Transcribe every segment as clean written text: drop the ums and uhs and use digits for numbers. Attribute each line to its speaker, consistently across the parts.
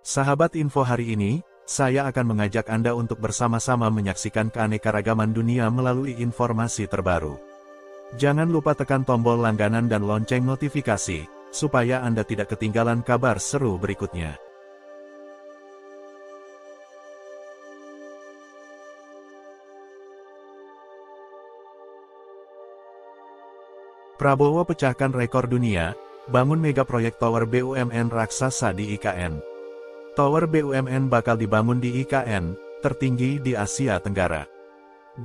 Speaker 1: Sahabat info hari ini, saya akan mengajak Anda untuk bersama-sama menyaksikan keanekaragaman dunia melalui informasi terbaru. Jangan lupa tekan tombol langganan dan lonceng notifikasi, supaya Anda tidak ketinggalan kabar seru berikutnya. Prabowo pecahkan rekor dunia, bangun mega proyek tower BUMN raksasa di IKN. Tower BUMN bakal dibangun di IKN, tertinggi di Asia Tenggara.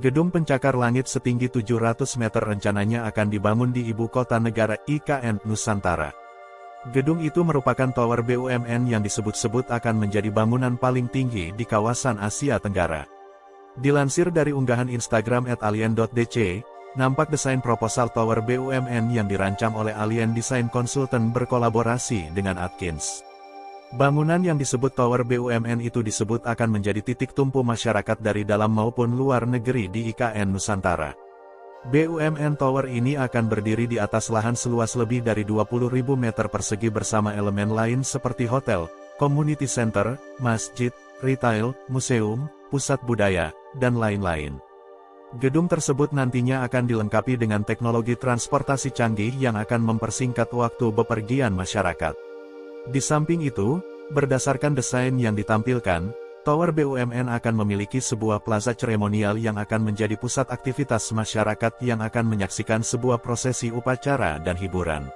Speaker 1: Gedung pencakar langit setinggi 700 meter rencananya akan dibangun di ibu kota negara IKN Nusantara. Gedung itu merupakan tower BUMN yang disebut-sebut akan menjadi bangunan paling tinggi di kawasan Asia Tenggara. Dilansir dari unggahan Instagram @alien.dc, nampak desain proposal tower BUMN yang dirancang oleh Alien Design Consultant berkolaborasi dengan Atkins. Bangunan yang disebut Tower BUMN itu disebut akan menjadi titik tumpu masyarakat dari dalam maupun luar negeri di IKN Nusantara. BUMN Tower ini akan berdiri di atas lahan seluas lebih dari 20.000 meter persegi bersama elemen lain seperti hotel, community center, masjid, retail, museum, pusat budaya, dan lain-lain. Gedung tersebut nantinya akan dilengkapi dengan teknologi transportasi canggih yang akan mempersingkat waktu bepergian masyarakat. Di samping itu, berdasarkan desain yang ditampilkan, Tower BUMN akan memiliki sebuah plaza seremonial yang akan menjadi pusat aktivitas masyarakat yang akan menyaksikan sebuah prosesi upacara dan hiburan.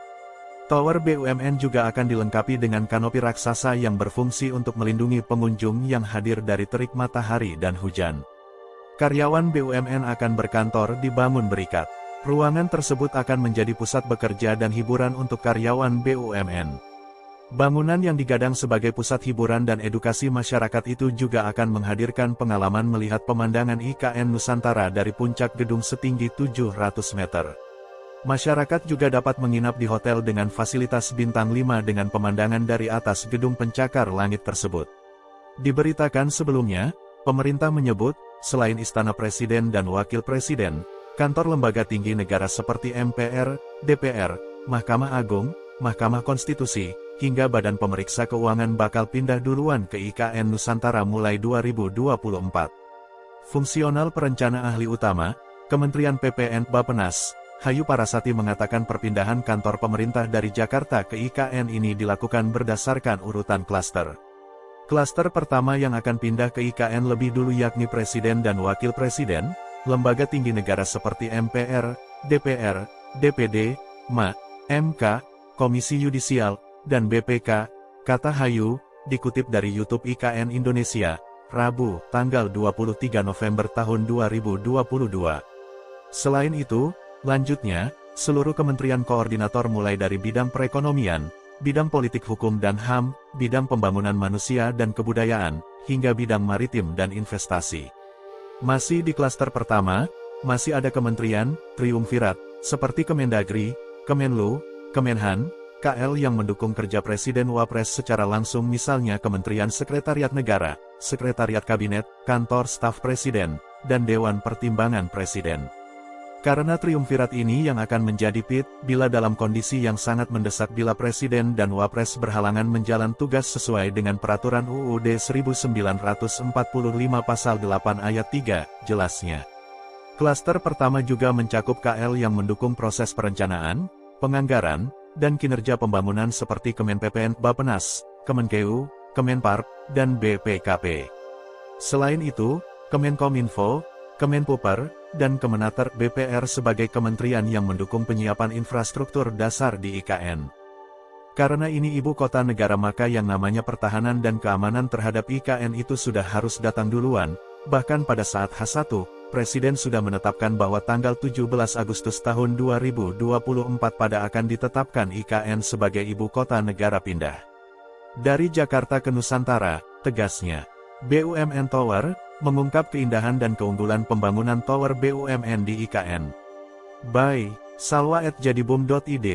Speaker 1: Tower BUMN juga akan dilengkapi dengan kanopi raksasa yang berfungsi untuk melindungi pengunjung yang hadir dari terik matahari dan hujan. Karyawan BUMN akan berkantor di bangun berikat. Ruangan tersebut akan menjadi pusat bekerja dan hiburan untuk karyawan BUMN. Bangunan yang digadang sebagai pusat hiburan dan edukasi masyarakat itu juga akan menghadirkan pengalaman melihat pemandangan IKN Nusantara dari puncak gedung setinggi 700 meter. Masyarakat juga dapat menginap di hotel dengan fasilitas bintang 5 dengan pemandangan dari atas gedung pencakar langit tersebut. Diberitakan sebelumnya, pemerintah menyebut, selain Istana Presiden dan Wakil Presiden, kantor lembaga tinggi negara seperti MPR, DPR, Mahkamah Agung, Mahkamah Konstitusi, hingga Badan Pemeriksa Keuangan bakal pindah duluan ke IKN Nusantara mulai 2024. Fungsional Perencana Ahli Utama, Kementerian PPN Bappenas, Hayu Parasati mengatakan perpindahan kantor pemerintah dari Jakarta ke IKN ini dilakukan berdasarkan urutan klaster. Klaster pertama yang akan pindah ke IKN lebih dulu yakni Presiden dan Wakil Presiden, lembaga tinggi negara seperti MPR, DPR, DPD, MA, MK, Komisi Yudisial, dan BPK, kata Hayu, dikutip dari YouTube IKN Indonesia, Rabu, tanggal 23 November tahun 2022. Selain itu, lanjutnya, seluruh kementerian koordinator mulai dari bidang perekonomian, bidang politik hukum dan HAM, bidang pembangunan manusia dan kebudayaan, hingga bidang maritim dan investasi. Masih di klaster pertama, masih ada kementerian, triumvirat, seperti Kemendagri, Kemenlu, Kemenhan, KL yang mendukung kerja Presiden Wapres secara langsung misalnya Kementerian Sekretariat Negara, Sekretariat Kabinet, Kantor Staf Presiden, dan Dewan Pertimbangan Presiden. Karena triumvirat ini yang akan menjadi PIT, bila dalam kondisi yang sangat mendesak bila Presiden dan Wapres berhalangan menjalan tugas sesuai dengan Peraturan UUD 1945 Pasal 8 Ayat 3, jelasnya. Klaster pertama juga mencakup KL yang mendukung proses perencanaan, penganggaran, dan kinerja pembangunan seperti Kemen-PPN Bappenas, Kemenkeu, Kemenpark, dan BPKP. Selain itu, Kemenkominfo, Kemenpuper, dan Kemenaker BPR sebagai kementerian yang mendukung penyiapan infrastruktur dasar di IKN. Karena ini ibu kota negara maka yang namanya pertahanan dan keamanan terhadap IKN itu sudah harus datang duluan, bahkan pada saat H1, Presiden sudah menetapkan bahwa tanggal 17 Agustus tahun 2024 pada akan ditetapkan IKN sebagai ibu kota negara pindah. Dari Jakarta ke Nusantara, tegasnya. BUMN Tower, mengungkap keindahan dan keunggulan pembangunan Tower BUMN di IKN. By salwa@jadibom.id,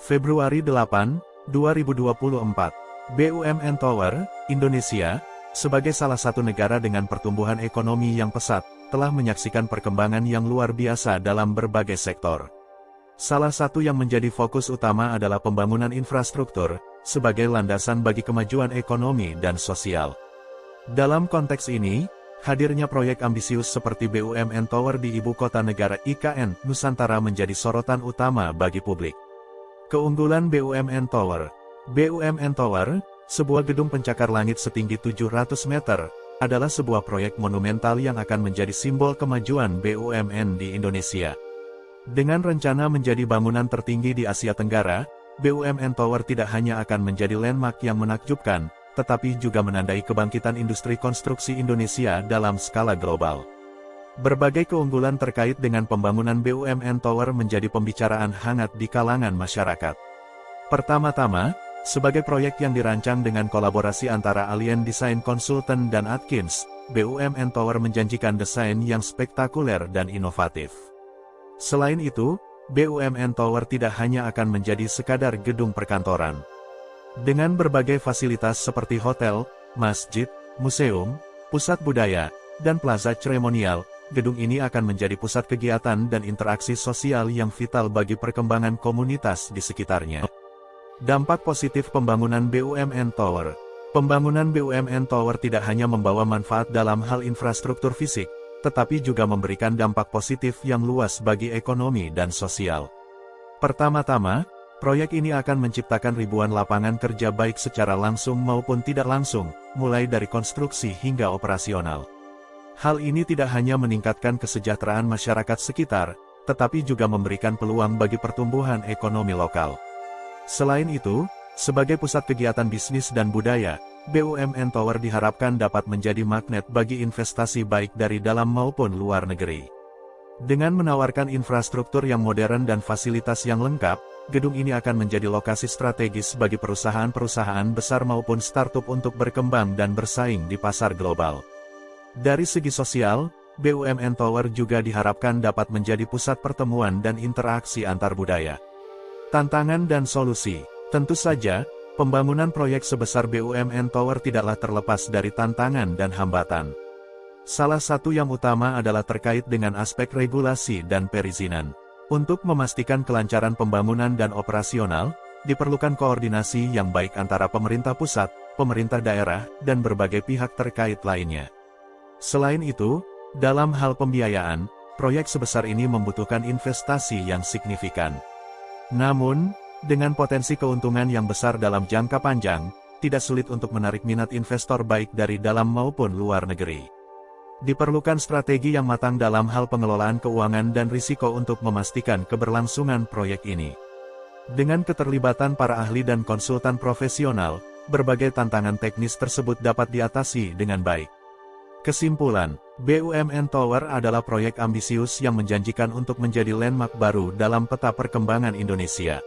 Speaker 1: Februari 8, 2024. BUMN Tower, Indonesia, sebagai salah satu negara dengan pertumbuhan ekonomi yang pesat, telah menyaksikan perkembangan yang luar biasa dalam berbagai sektor. Salah satu yang menjadi fokus utama adalah pembangunan infrastruktur, sebagai landasan bagi kemajuan ekonomi dan sosial. Dalam konteks ini, hadirnya proyek ambisius seperti BUMN Tower di Ibu Kota Negara IKN, Nusantara menjadi sorotan utama bagi publik. Keunggulan BUMN Tower. BUMN Tower, sebuah gedung pencakar langit setinggi 700 meter, adalah sebuah proyek monumental yang akan menjadi simbol kemajuan BUMN di Indonesia. Dengan rencana menjadi bangunan tertinggi di Asia Tenggara, BUMN Tower tidak hanya akan menjadi landmark yang menakjubkan, tetapi juga menandai kebangkitan industri konstruksi Indonesia dalam skala global. Berbagai keunggulan terkait dengan pembangunan BUMN Tower menjadi pembicaraan hangat di kalangan masyarakat. Pertama-tama, sebagai proyek yang dirancang dengan kolaborasi antara Alien Design Consultant dan Atkins, BUMN Tower menjanjikan desain yang spektakuler dan inovatif. Selain itu, BUMN Tower tidak hanya akan menjadi sekadar gedung perkantoran. Dengan berbagai fasilitas seperti hotel, masjid, museum, pusat budaya, dan plaza seremonial, gedung ini akan menjadi pusat kegiatan dan interaksi sosial yang vital bagi perkembangan komunitas di sekitarnya. Dampak positif pembangunan BUMN Tower. Pembangunan BUMN Tower tidak hanya membawa manfaat dalam hal infrastruktur fisik, tetapi juga memberikan dampak positif yang luas bagi ekonomi dan sosial. Pertama-tama, proyek ini akan menciptakan ribuan lapangan kerja baik secara langsung maupun tidak langsung, mulai dari konstruksi hingga operasional. Hal ini tidak hanya meningkatkan kesejahteraan masyarakat sekitar, tetapi juga memberikan peluang bagi pertumbuhan ekonomi lokal. Selain itu, sebagai pusat kegiatan bisnis dan budaya, BUMN Tower diharapkan dapat menjadi magnet bagi investasi baik dari dalam maupun luar negeri. Dengan menawarkan infrastruktur yang modern dan fasilitas yang lengkap, gedung ini akan menjadi lokasi strategis bagi perusahaan-perusahaan besar maupun startup untuk berkembang dan bersaing di pasar global. Dari segi sosial, BUMN Tower juga diharapkan dapat menjadi pusat pertemuan dan interaksi antar budaya. Tantangan dan solusi. Tentu saja, pembangunan proyek sebesar BUMN Tower tidaklah terlepas dari tantangan dan hambatan. Salah satu yang utama adalah terkait dengan aspek regulasi dan perizinan. Untuk memastikan kelancaran pembangunan dan operasional, diperlukan koordinasi yang baik antara pemerintah pusat, pemerintah daerah, dan berbagai pihak terkait lainnya. Selain itu, dalam hal pembiayaan, proyek sebesar ini membutuhkan investasi yang signifikan. Namun, dengan potensi keuntungan yang besar dalam jangka panjang, tidak sulit untuk menarik minat investor baik dari dalam maupun luar negeri. Diperlukan strategi yang matang dalam hal pengelolaan keuangan dan risiko untuk memastikan keberlangsungan proyek ini. Dengan keterlibatan para ahli dan konsultan profesional, berbagai tantangan teknis tersebut dapat diatasi dengan baik. Kesimpulan, BUMN Tower adalah proyek ambisius yang menjanjikan untuk menjadi landmark baru dalam peta perkembangan Indonesia.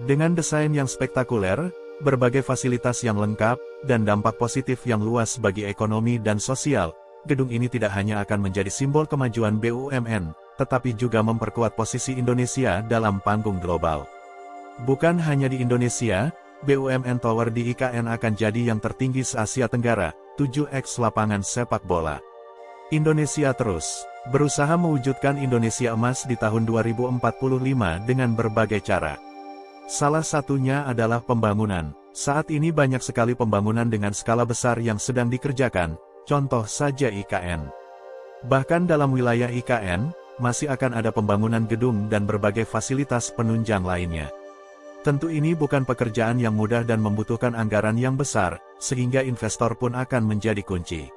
Speaker 1: Dengan desain yang spektakuler, berbagai fasilitas yang lengkap, dan dampak positif yang luas bagi ekonomi dan sosial, gedung ini tidak hanya akan menjadi simbol kemajuan BUMN, tetapi juga memperkuat posisi Indonesia dalam panggung global. Bukan hanya di Indonesia, BUMN Tower di IKN akan jadi yang tertinggi se-Asia Tenggara, 7x lapangan sepak bola. Indonesia terus berusaha mewujudkan Indonesia emas di tahun 2045 dengan berbagai cara. Salah satunya adalah pembangunan. Saat ini banyak sekali pembangunan dengan skala besar yang sedang dikerjakan, contoh saja IKN. Bahkan dalam wilayah IKN, masih akan ada pembangunan gedung dan berbagai fasilitas penunjang lainnya. Tentu ini bukan pekerjaan yang mudah dan membutuhkan anggaran yang besar, sehingga investor pun akan menjadi kunci.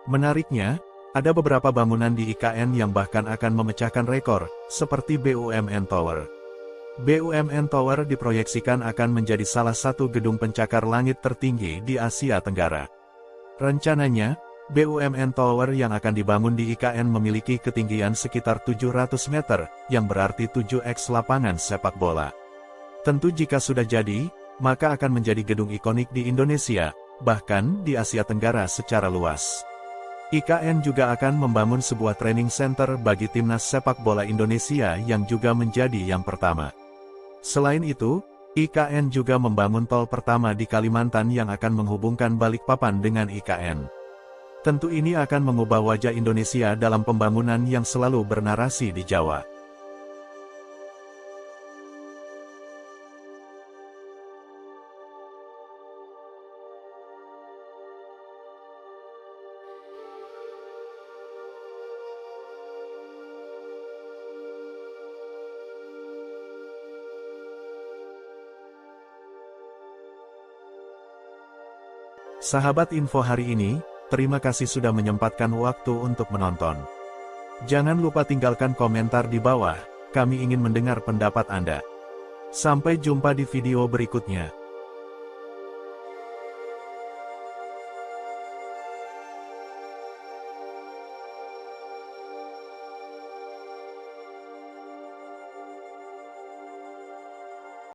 Speaker 1: Menariknya, ada beberapa bangunan di IKN yang bahkan akan memecahkan rekor, seperti BUMN Tower. BUMN Tower diproyeksikan akan menjadi salah satu gedung pencakar langit tertinggi di Asia Tenggara. Rencananya, BUMN Tower yang akan dibangun di IKN memiliki ketinggian sekitar 700 meter, yang berarti 7x lapangan sepak bola. Tentu jika sudah jadi, maka akan menjadi gedung ikonik di Indonesia, bahkan di Asia Tenggara secara luas. IKN juga akan membangun sebuah training center bagi timnas sepak bola Indonesia yang juga menjadi yang pertama. Selain itu, IKN juga membangun tol pertama di Kalimantan yang akan menghubungkan Balikpapan dengan IKN. Tentu ini akan mengubah wajah Indonesia dalam pembangunan yang selalu bernarasi di Jawa. Sahabat info hari ini, terima kasih sudah menyempatkan waktu untuk menonton. Jangan lupa tinggalkan komentar di bawah, kami ingin mendengar pendapat Anda. Sampai jumpa di video berikutnya.